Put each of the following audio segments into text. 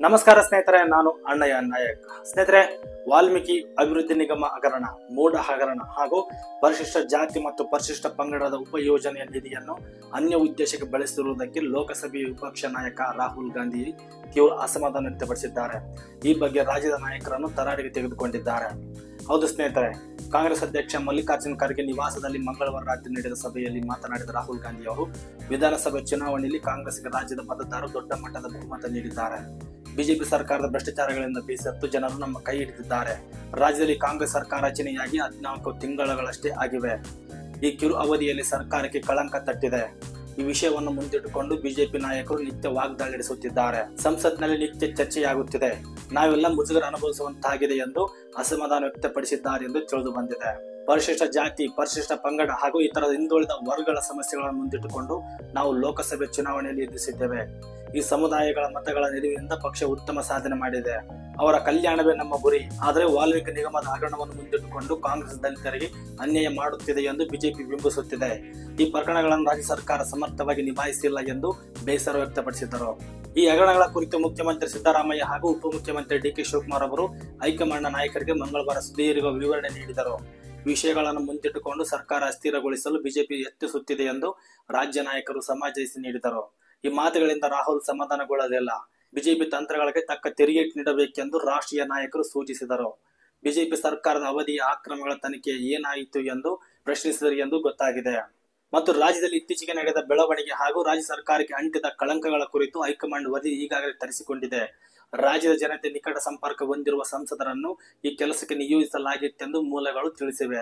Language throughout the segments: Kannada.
ನಮಸ್ಕಾರ ಸ್ನೇಹಿತರೆ, ನಾನು ಅಣ್ಣಯ್ಯ ನಾಯಕ್. ಸ್ನೇಹಿತರೆ, ವಾಲ್ಮೀಕಿ ಅಭಿವೃದ್ಧಿ ನಿಗಮ ಹಗರಣ, ಮೂಢ ಹಗರಣ ಹಾಗೂ ಪರಿಶಿಷ್ಟ ಜಾತಿ ಮತ್ತು ಪರಿಶಿಷ್ಟ ಪಂಗಡದ ಉಪಯೋಜನೆಯ ನಿಧಿಯನ್ನು ಅನ್ಯ ಉದ್ದೇಶಕ್ಕೆ ಬಳಸಿರುವುದಕ್ಕೆ ಲೋಕಸಭೆಯ ವಿಪಕ್ಷ ನಾಯಕ ರಾಹುಲ್ ಗಾಂಧಿ ತೀವ್ರ ಅಸಮಾಧಾನ ವ್ಯಕ್ತಪಡಿಸಿದ್ದಾರೆ. ಈ ಬಗ್ಗೆ ರಾಜ್ಯದ ನಾಯಕರನ್ನು ತರಾಟೆಗೆ ತೆಗೆದುಕೊಂಡಿದ್ದಾರೆ. ಹೌದು ಸ್ನೇಹಿತರೆ, ಕಾಂಗ್ರೆಸ್ ಅಧ್ಯಕ್ಷ ಮಲ್ಲಿಕಾರ್ಜುನ್ ಖರ್ಗೆ ನಿವಾಸದಲ್ಲಿ ಮಂಗಳವಾರ ರಾತ್ರಿ ನಡೆದ ಸಭೆಯಲ್ಲಿ ಮಾತನಾಡಿದ ರಾಹುಲ್ ಗಾಂಧಿ ಅವರು ವಿಧಾನಸಭೆ ಚುನಾವಣೆಯಲ್ಲಿ ಕಾಂಗ್ರೆಸ್ಗೆ ರಾಜ್ಯದ ಮತದಾರರು ದೊಡ್ಡ ಮಟ್ಟದ ಬಹುಮತ ನೀಡಿದ್ದಾರೆ. ಬಿಜೆಪಿ ಸರ್ಕಾರದ ಭ್ರಷ್ಟಾಚಾರಗಳಿಂದ ಬೇಸತ್ತು ಜನರು ನಮ್ಮ ಕೈ ಹಿಡಿದಿದ್ದಾರೆ. ರಾಜ್ಯದಲ್ಲಿ ಕಾಂಗ್ರೆಸ್ ಸರ್ಕಾರ ರಚನೆಯಾಗಿ 14 ತಿಂಗಳುಗಳಷ್ಟೇ ಆಗಿವೆ. ಈ ಕಿರು ಅವಧಿಯಲ್ಲಿ ಸರ್ಕಾರಕ್ಕೆ ಕಳಂಕ ತಟ್ಟಿದೆ. ಈ ವಿಷಯವನ್ನು ಮುಂದಿಟ್ಟುಕೊಂಡು ಬಿಜೆಪಿ ನಾಯಕರು ನಿತ್ಯ ವಾಗ್ದಾಳಿ ನಡೆಸುತ್ತಿದ್ದಾರೆ. ಸಂಸತ್ನಲ್ಲಿ ನಿತ್ಯ ಚರ್ಚೆಯಾಗುತ್ತಿದೆ. ನಾವೆಲ್ಲ ಮುಜುಗರ ಅನುಭವಿಸುವಂತಾಗಿದೆ ಎಂದು ಅಸಮಾಧಾನ ವ್ಯಕ್ತಪಡಿಸಿದ್ದಾರೆ ಎಂದು ತಿಳಿದು ಬಂದಿದೆ. ಪರಿಶಿಷ್ಟ ಜಾತಿ, ಪರಿಶಿಷ್ಟ ಪಂಗಡ ಹಾಗೂ ಇತರ ಹಿಂದುಳಿದ ವರ್ಗಗಳ ಸಮಸ್ಯೆಗಳನ್ನು ಮುಂದಿಟ್ಟುಕೊಂಡು ನಾವು ಲೋಕಸಭೆ ಚುನಾವಣೆಯಲ್ಲಿ ಎದುರಿಸಿದ್ದೇವೆ. ಈ ಸಮುದಾಯಗಳ ಮತಗಳ ನಿಲುವಿನಿಂದ ಪಕ್ಷ ಉತ್ತಮ ಸಾಧನೆ ಮಾಡಿದೆ. ಅವರ ಕಲ್ಯಾಣವೇ ನಮ್ಮ ಗುರಿ. ಆದರೆ ವಾಲ್ಮೀಕಿ ನಿಗಮದ ಹಗರಣವನ್ನು ಮುಂದಿಟ್ಟುಕೊಂಡು ಕಾಂಗ್ರೆಸ್ ದಲಿತರಿಗೆ ಅನ್ಯಾಯ ಮಾಡುತ್ತಿದೆ ಎಂದು ಬಿಜೆಪಿ ಬಿಂಬಿಸುತ್ತಿದೆ. ಈ ಪ್ರಕರಣಗಳನ್ನು ರಾಜ್ಯ ಸರ್ಕಾರ ಸಮರ್ಥವಾಗಿ ನಿಭಾಯಿಸಿಲ್ಲ ಎಂದು ಬೇಸರ ವ್ಯಕ್ತಪಡಿಸಿದರು. ಈ ಹಗರಣಗಳ ಕುರಿತು ಮುಖ್ಯಮಂತ್ರಿ ಸಿದ್ದರಾಮಯ್ಯ ಹಾಗೂ ಉಪಮುಖ್ಯಮಂತ್ರಿ ಡಿ.ಕೆ. ಶಿವಕುಮಾರ್ ಅವರು ಹೈಕಮಾಂಡ್ ನಾಯಕರಿಗೆ ಮಂಗಳವಾರ ಸುದೀರ್ಘ ವಿವರಣೆ ನೀಡಿದರು. ವಿಷಯಗಳನ್ನು ಮುಂದಿಟ್ಟುಕೊಂಡು ಸರ್ಕಾರ ಅಸ್ಥಿರಗೊಳಿಸಲು ಬಿಜೆಪಿ ಯತ್ನಿಸುತ್ತಿದೆ ಎಂದು ರಾಜ್ಯ ನಾಯಕರು ಸಮಜಾಯಿಷಿ ನೀಡಿದರು. ಈ ಮಾತುಗಳಿಂದ ರಾಹುಲ್ ಸಮಾಧಾನಗೊಳ್ಳಲಿಲ್ಲ. ಬಿಜೆಪಿ ತಂತ್ರಗಳಿಗೆ ತಕ್ಕ ತೆರಿಗೆ ನೀಡಬೇಕೆಂದು ರಾಷ್ಟ್ರೀಯ ನಾಯಕರು ಸೂಚಿಸಿದರು. ಬಿಜೆಪಿ ಸರ್ಕಾರದ ಅವಧಿಯ ಅಕ್ರಮಗಳ ತನಿಖೆ ಏನಾಯಿತು ಎಂದು ಪ್ರಶ್ನಿಸಿದರು ಎಂದು ಗೊತ್ತಾಗಿದೆ. ಮತ್ತು ರಾಜ್ಯದಲ್ಲಿ ಇತ್ತೀಚೆಗೆ ನಡೆದ ಬೆಳವಣಿಗೆ ಹಾಗೂ ರಾಜ್ಯ ಸರ್ಕಾರಕ್ಕೆ ಅಂಟಿದ ಕಳಂಕಗಳ ಕುರಿತು ಹೈಕಮಾಂಡ್ ವರದಿ ಈಗಾಗಲೇ ತರಿಸಿಕೊಂಡಿದೆ. ರಾಜ್ಯದ ಜನತೆ ನಿಕಟ ಸಂಪರ್ಕ ಹೊಂದಿರುವ ಸಂಸದರನ್ನು ಈ ಕೆಲಸಕ್ಕೆ ನಿಯೋಜಿಸಲಾಗಿತ್ತೆಂದು ಮೂಲಗಳು ತಿಳಿಸಿವೆ.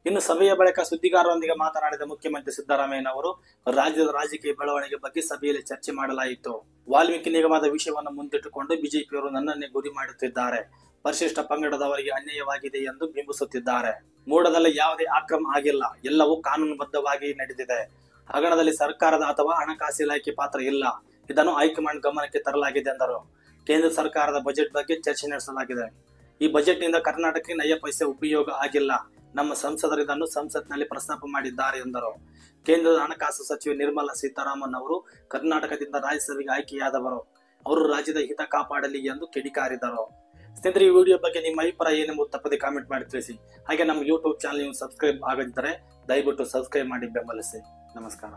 ಇನ್ನು ಸಭೆಯ ಬಳಿಕ ಸುದ್ದಿಗಾರರೊಂದಿಗೆ ಮಾತನಾಡಿದ ಮುಖ್ಯಮಂತ್ರಿ ಸಿದ್ದರಾಮಯ್ಯನವರು ರಾಜ್ಯದ ರಾಜಕೀಯ ಬೆಳವಣಿಗೆ ಬಗ್ಗೆ ಸಭೆಯಲ್ಲಿ ಚರ್ಚೆ ಮಾಡಲಾಯಿತು. ವಾಲ್ಮೀಕಿ ನಿಗಮದ ವಿಷಯವನ್ನು ಮುಂದಿಟ್ಟುಕೊಂಡು ಬಿಜೆಪಿಯವರು ನನ್ನನ್ನೇ ಗುರಿ ಮಾಡುತ್ತಿದ್ದಾರೆ. ಪರಿಶಿಷ್ಟ ಪಂಗಡದವರಿಗೆ ಅನ್ಯಾಯವಾಗಿದೆ ಎಂದು ಬಿಂಬಿಸುತ್ತಿದ್ದಾರೆ. ಮೂಡದಲ್ಲಿ ಯಾವುದೇ ಅಕ್ರಮ ಆಗಿಲ್ಲ, ಎಲ್ಲವೂ ಕಾನೂನುಬದ್ಧವಾಗಿ ನಡೆದಿದೆ. ಹಗರಣದಲ್ಲಿ ಸರ್ಕಾರದ ಅಥವಾ ಹಣಕಾಸು ಇಲಾಖೆ ಪಾತ್ರ ಇಲ್ಲ. ಇದನ್ನು ಹೈಕಮಾಂಡ್ ಗಮನಕ್ಕೆ ತರಲಾಗಿದೆ ಎಂದರು. ಕೇಂದ್ರ ಸರ್ಕಾರದ ಬಜೆಟ್ ಬಗ್ಗೆ ಚರ್ಚೆ ನಡೆಸಲಾಗಿದೆ. ಈ ಬಜೆಟ್ನಿಂದ ಕರ್ನಾಟಕಕ್ಕೆ ನಯ ಪೈಸೆ ಉಪಯೋಗ ಆಗಿಲ್ಲ. ನಮ್ಮ ಸಂಸದರು ಇದನ್ನು ಸಂಸತ್ನಲ್ಲಿ ಪ್ರಸ್ತಾಪ ಮಾಡಿದ್ದಾರೆ ಎಂದರು. ಕೇಂದ್ರದ ಹಣಕಾಸು ಸಚಿವೆ ನಿರ್ಮಲಾ ಸೀತಾರಾಮನ್ ಅವರು ಕರ್ನಾಟಕದಿಂದ ರಾಜ್ಯಸಭೆಗೆ ಆಯ್ಕೆಯಾದವರು. ಅವರು ರಾಜ್ಯದ ಹಿತ ಕಾಪಾಡಲಿ ಎಂದು ಕಿಡಿಕಾರಿದರು. ಸ್ನೇಹಿತರೆ, ಈ ವಿಡಿಯೋ ಬಗ್ಗೆ ನಿಮ್ಮ ಅಭಿಪ್ರಾಯ ಏನೆಂಬುದು ತಪ್ಪದೆ ಕಾಮೆಂಟ್ ಮಾಡಿ ತಿಳಿಸಿ. ಹಾಗೆ ನಮ್ಮ ಯೂಟ್ಯೂಬ್ ಚಾನಲ್ ನೀವು ಸಬ್ಸ್ಕ್ರೈಬ್ ಆಗದಿದ್ದರೆ ದಯವಿಟ್ಟು ಸಬ್ಸ್ಕ್ರೈಬ್ ಮಾಡಿ ಬೆಂಬಲಿಸಿ. ನಮಸ್ಕಾರ.